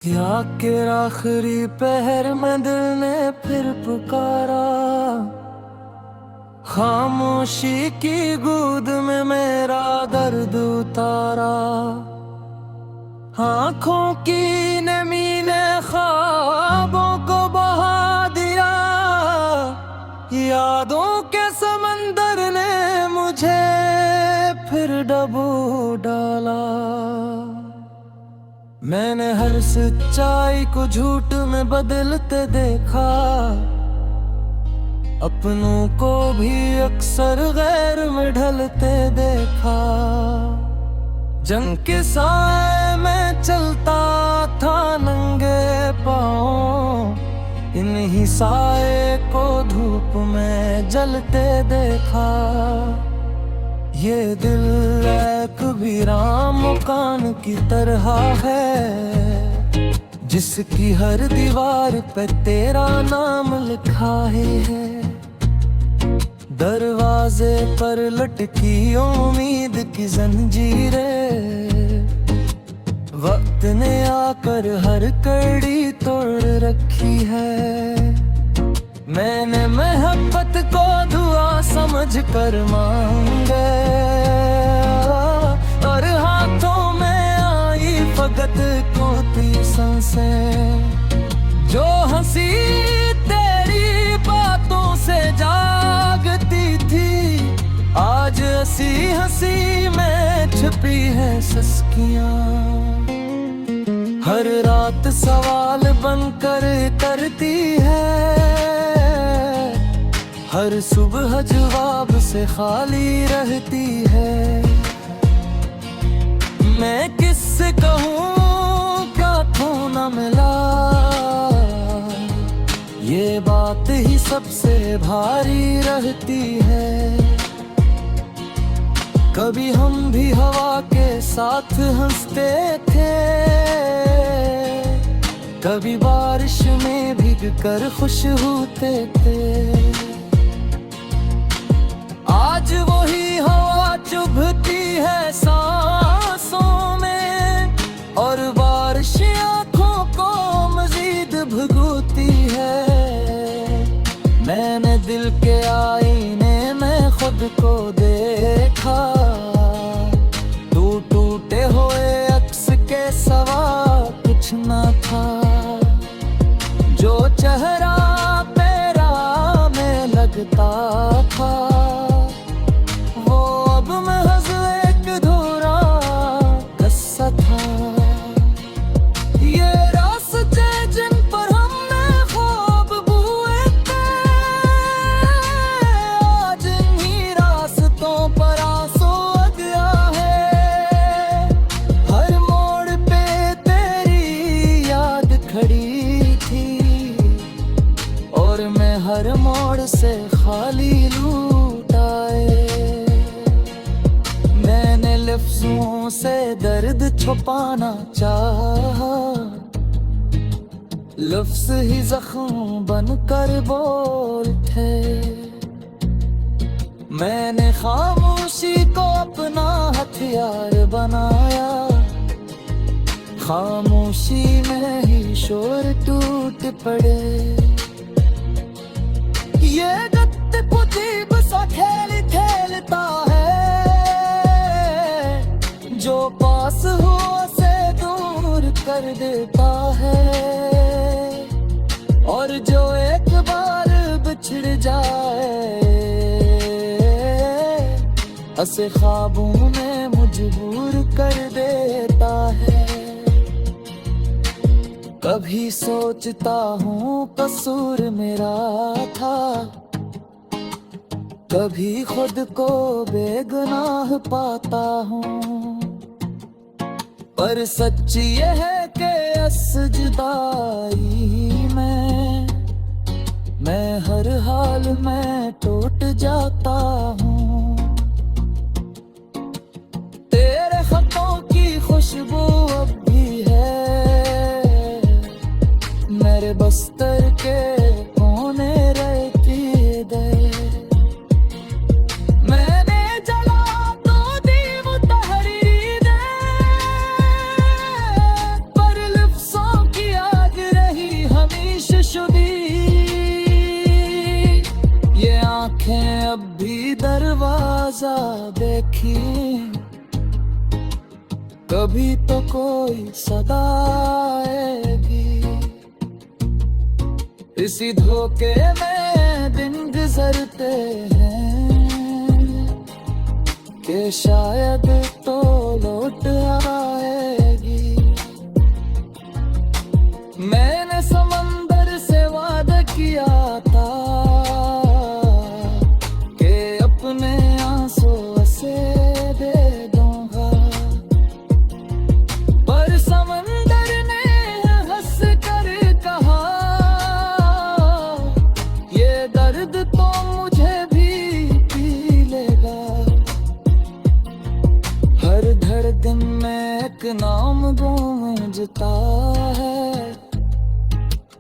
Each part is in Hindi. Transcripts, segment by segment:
क्या के आखिरी पहर में दिल ने फिर पुकारा, खामोशी की गोद में मेरा दर्द उतारा। आँखों की नमी ने ख्वाबों को बहा दिया, यादों के समंदर ने मुझे फिर डबो डाला। मैंने हर सच्चाई को झूठ में बदलते देखा, अपनों को भी अक्सर गैर में ढलते देखा। जंग के साए में चलता था नंगे पाँव, इन्हीं साए को धूप में जलते देखा। ये दिल एक वीरान मकान की तरह है, जिसकी हर दीवार पे तेरा नाम लिखा है। दरवाजे पर लटकी उम्मीद की जंजीरें, वक्त ने आकर हर कड़ी तोड़ रखी है। मैंने मोहब्बत को दुआ समझ कर मांगे, और हाथों में आई फकत कोती सांसें। जो हंसी तेरी बातों से जागती थी, आज हंसी हंसी में छुपी है सस्कियां। हर रात सवाल बनकर करती है, हर सुबह जवाब से खाली रहती है। मैं किससे कहूँ क्या तो न मिला, ये बात ही सबसे भारी रहती है। कभी हम भी हवा के साथ हंसते थे, कभी बारिश में भीग कर खुश होते थे। आज वही हवा चुभती है सांसों में, और बारिश आँखों को मजीद भुगोती है। मैंने दिल के आईने में खुद को देखा, टूटे हुए अक्स के सवा कुछ न था। जो चेहरा तेरा में लगता था, वो अब महज एक अधूरा किस्सा था। ये रास्ते जिन पर हमने ख्वाब बुए थे, आज इन्हीं रास्तों पर आंसू आ गया है। हर मोड़ पे तेरी याद खड़ी थी, और मैं हर मोड़ से खाली लूट आए। मैंने लफ्जों से दर्द छुपाना चाहा, लफ्ज ही जख्म बनकर बोलते। मैंने खामोशी को अपना हथियार बनाया, खामोशी में ही शोर टूट पड़े। ये गत्ते पुजीब सा खेल खेलता है, जो पास हो से दूर कर देता है। और जो एक बार बिछड़ जाए, ऐसे ख्वाबों में मजबूर कर देता है। कभी सोचता हूँ कसूर मेरा था, कभी खुद को बेगुनाह पाता हूँ। पर सच ये है कि इस जुदाई में मैं हर हाल में टूट जाता हूँ। तेरे खतों की खुशबू अब भी है मेरे बस्तर के कोने रहती दे। मैंने जला तो दी वो तहरीर दे, पर लफ्ज़ों फिजा देखी, कभी तो कोई सदा आएगी। इसी धोखे में दिन गुजरते हैं कि शायद तो लौट आएगी। मैंने समंदर से वादा किया था कि अपने आंसू से दे दूंगा, पर समंदर ने हंस कर कहा ये दर्द तो मुझे भी पी लेगा। हर धड़कन में एक नाम गूंजता है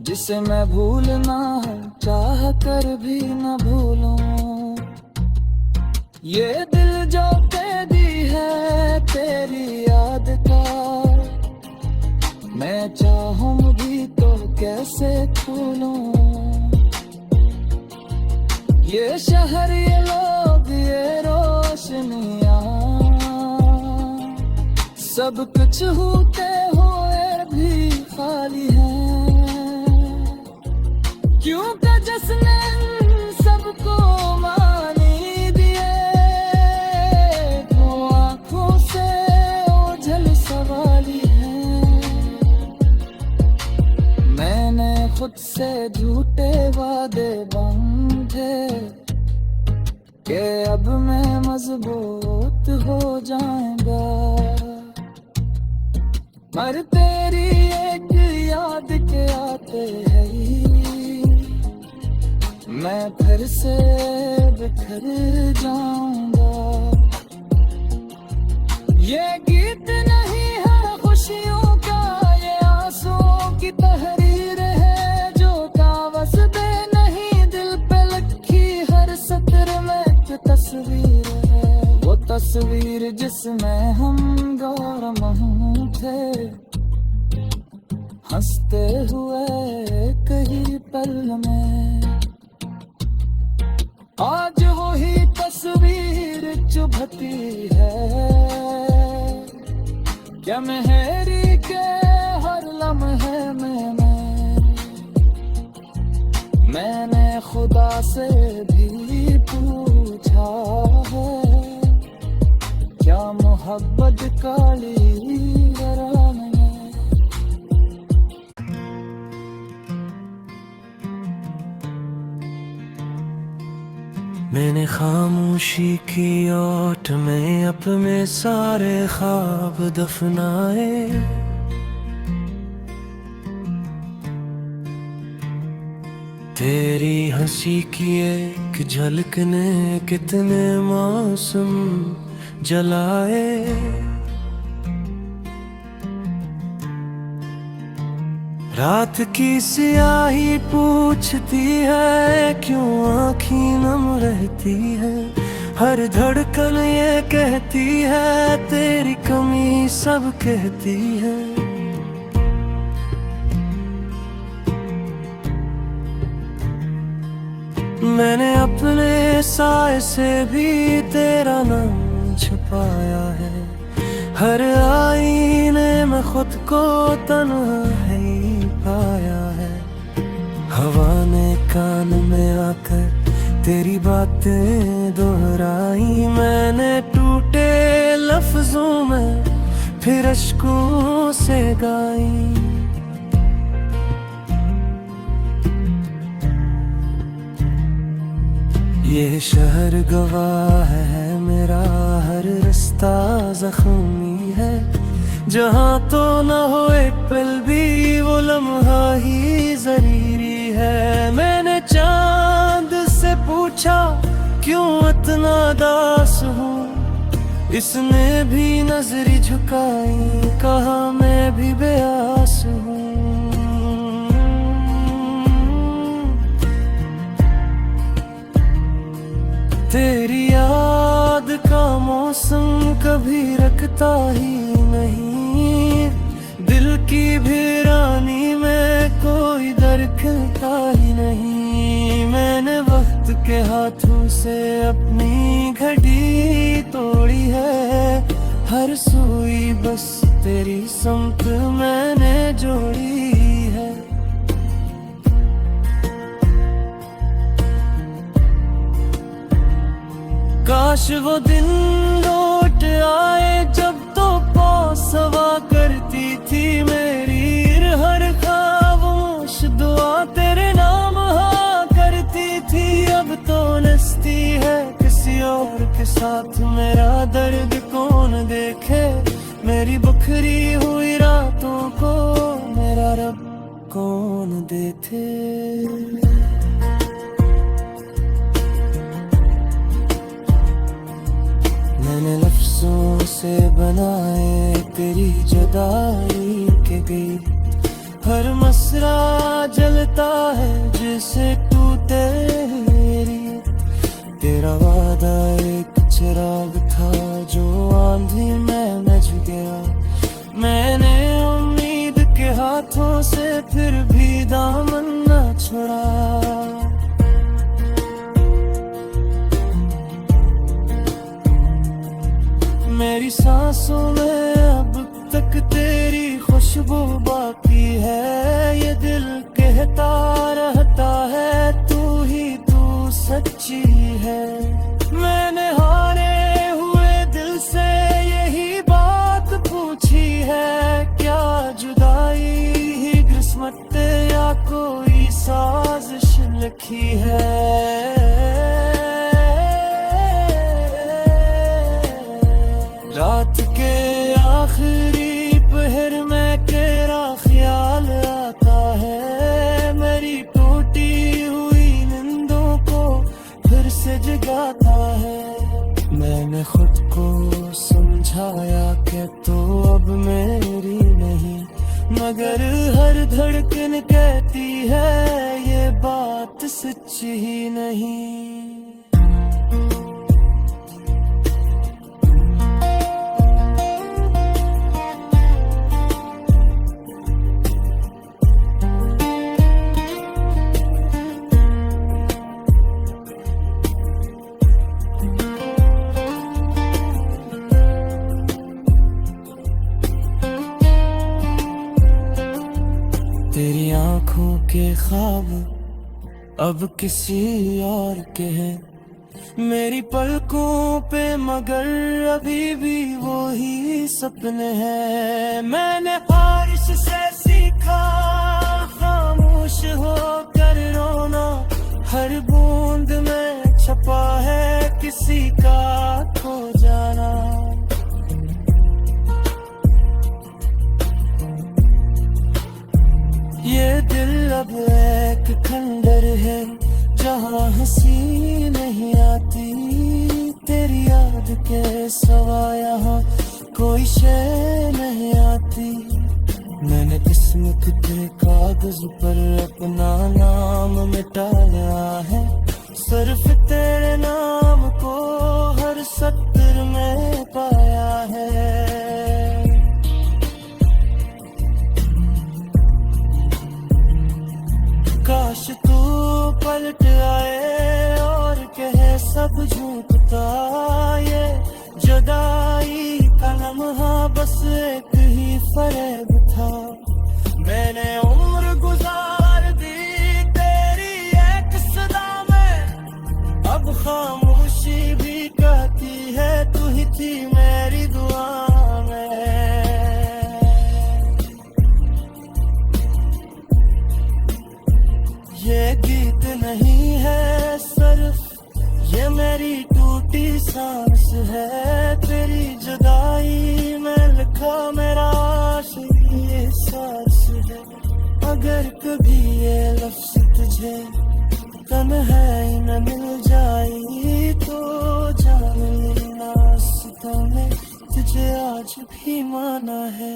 जिसे मैं भूलना चाह कर भी न भूलूं। ये दिल जो कैदी है तेरी याद का, मैं चाहूं भी तो कैसे भूलूं। ये शहर, ये लोग, ये रोशनियां, सब कुछ होते हुए भी खाली है। क्यों का जिसने सबको मानी दिए, वो आंखों से ओझल सवाली है। मैंने खुद से झूठे वादे बांधे कि अब मैं मजबूत हो जाऊंगा, मर तेरी एक याद के आते है मैं फिर से बिखर जाऊंगा। ये गीत नहीं है खुशियों का, ये आंसुओं की तहरीर है जो कागज पे नहीं दिल पे लिखी हर सत्र में एक तस्वीर है। वो तस्वीर जिसमें हम गौरमहू थे, हंसते हुए कहीं पल में। आज वही तस्वीर चुभती है क्या मेहरी के हर लम्हे में। मैंने खुदा से भी पूछा है क्या मोहब्बत काली गरान है। मैंने खामोशी की ओट में अपने सारे ख्वाब दफनाए, तेरी हंसी की एक झलक ने कितने मौसम जलाए। रात की स्याही पूछती है क्यों आँखी नम रहती है, हर धड़कन ये कहती है तेरी कमी सब कहती है। मैंने अपने साए से भी तेरा नाम छुपाया है, हर आईने में खुद को तन्हा है पाया है। हवा ने कान में आकर तेरी बातें दोहराई, मैंने टूटे लफ्जों में फिर अश्कों से गाई। ये शहर गवाह है मेरा हर रास्ता जख्मी है, जहाँ तो न हो एक पल भी वो लम्हा ही जरूरी है। मैंने चांद से पूछा क्यों इतना दास हूँ, इसने भी नजर झुकाई कहा मैं भी बेआस हूँ। तेरी याद का मौसम कभी रखता ही नहीं, दिल की वीरानी में कोई दरखता ही नहीं। मैंने वक्त के हाथों से अपनी घड़ी तोड़ी है, हर सुई बस तेरी समत मैंने जोड़ी है। काश वो दिन लौट आए जब तो पास हवा करती थी मेरी, हर खामोश दुआ तेरे नाम हाँ करती थी। अब तो नस्ती है किसी और के साथ, मेरा दर्द कौन देखे, मेरी बखरी हुई रातों को मेरा रब कौन देखे। मैंने लफ्जों से बनाए तेरी जुदाई के गीत, हर मसरा जलता है जिसे टूटे मेरी। तेरा वादा एक चिराग था जो आंधी में बुझ गया, मैंने उम्मीद के हाथों से फिर भी दामन न छोड़ा। मेरी सांसों में अब तक तेरी खुशबू बाकी है, ये दिल कहता रहता है तू ही तू सच्ची है। मैंने हारे हुए दिल से यही बात पूछी है, क्या जुदाई ही किस्मत या कोई साजिश लिखी है। रात के आखिरी पहर में तेरा ख्याल आता है, मेरी टूटी हुई नींदों को फिर से जगाता है। मैंने खुद को समझाया कि तो अब मेरी नहीं, मगर हर धड़कन कहती है ये बात सच्ची ही नहीं। तेरी आंखों के ख्वाब अब किसी और के हैं, मेरी पलकों पे मगर अभी भी वो ही सपने हैं। मैंने बारिश से सीखा खामोश होकर रोना, हर बूंद में छपा है किसी का खो जाना। ये दिल अब एक खंडर है जहाँ हंसी नहीं आती, तेरी याद के सिवा यहाँ कोई शय नहीं आती। मैंने किस्मत के कागज पर अपना नाम मिटाया है, सिर्फ तेरे नाम को हर सत्र में पाया है। काश तू पलट आए और कहे सब झूठ था, ये जुदाई का लम्हा बस एक ही फरेब था। मैंने उम्र गुजार दी तेरी एक सदा में, अब खामोशी भी कहती है तू ही थी मेरी दुआ में। ये गीत नहीं है सिर्फ ये मेरी टूटी सांस है, तेरी जुदाई में लिखा मेरा आखिरी सांस है। अगर कभी ये लफ्ज़ तुझे तन्हाई न मिल जाए तो जान लेना, सितों में तुझे आज भी माना है।